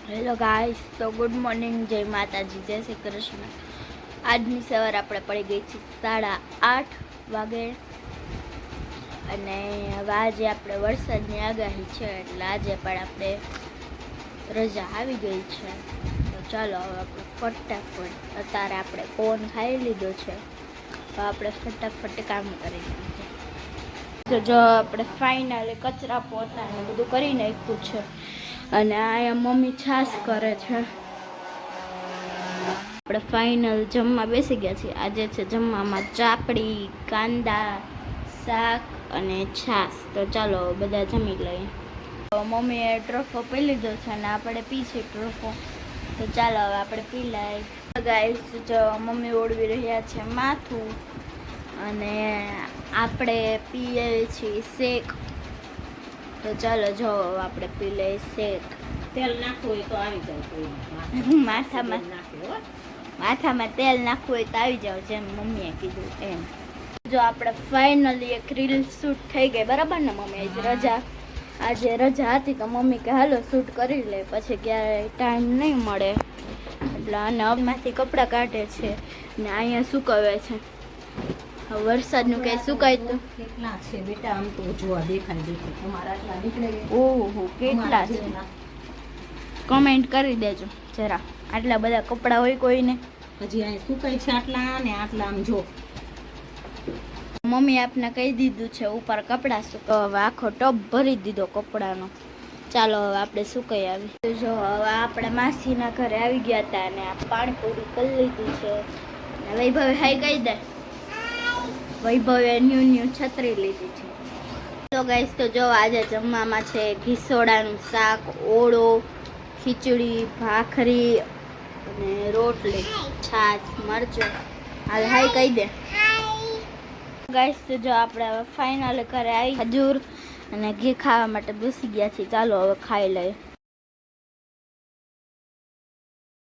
Hello guys, તો good morning, જય માતાજી, જય શ્રી કૃષ્ણ. આજની સવાર આપણે પડી ગઈ છે 8:30 વાગે અને હવે આજે આપણે વરસાદની આગાહી છે એટલે આજે પણ આપણે રજા આવી ગઈ છે. તો ચાલો હવે આપણે ફટાફટ અત્યારે આપણે કોન ખાઈ લીધો છે તો આપણે ફટાફટ કામ કરી નાખીએ. તો જો આપણે ફાઇનલી કચરા પોતા ને બધું કરી નાખ્યું છે અને અહીંયા મમ્મી છાશ કરે છે. આપણે ફાઇનલ જમવા બેસી ગયા છીએ. આજે છે જમવામાં ચાપડી, કાંદા, શાક અને છાશ. તો ચાલો બધા જમી લઈએ. તો મમ્મીએ ટ્રફો પી લીધો છે અને આપણે પી છે ટ્રફો. તો ચાલો હવે આપણે પી લઈએ. ગાઈસ, જો મમ્મી ઓળવી રહ્યા છે માથું અને આપણે પીએ છીએ શેક. તો ચાલો જો આપણે પી લઈએ શેક. તેલ નાખવું હોય તો આવી જાવ. માથામાં તેલ નાખવું હોય તો આવી જાવ, જેમ મમ્મીએ કીધું એમ. જો આપણે ફાઇનલી એક રીલ શૂટ થઈ ગઈ, બરાબર ને મમ્મી? આજે રજા હતી તો મમ્મી કે હાલો શૂટ કરી લે, પછી ક્યારેય ટાઈમ નહીં મળે એટલે અને અબમાંથી કપડાં કાઢે છે ને અહીંયા સુકવે છે. વરસાદનું કઈ સુકાય તો કેટલા છે બેટા? આમ તો જોવા દેખાય તમારા આટલા નીકળે. ઓહો, કેટલા છે કમેન્ટ કરી દેજો જરા. આટલા બધા કપડાં હોય કોઈને? હજી અહીં સુકાય છે આટલા ને આટલા. આમ જો મમ્મી આપને કહી દીધું છે ઉપર કપડાં સુકવવા. હવે આખો ટબ ભરી દીધો કપડાનો. ચાલો હવે આપણે સુકાઈ આવી. તો જો હવે આપણે માસીના ઘરે આવી ગયા હતા અને આ પાણીપુરી કરી લીધી છે. વૈભવે હાઈ કહી દે. વૈભવે ન્યુ છત્રી લીધી છે. તો ગાઈસ, તો જો આજે જમવામાં છે ઘીસોડાનું શાક, ઓળો, ખીચડી, ભાખરી અને રોટલી, છાશ, મરચું. હાલ હાઈ કહી દે. ગાઈસ, તો જો આપણે હવે ફાઇનલ ઘરે આવી ખજૂર અને ઘી ખાવા માટે બેસી ગયા છીએ. ચાલો હવે ખાઈ લઈએ.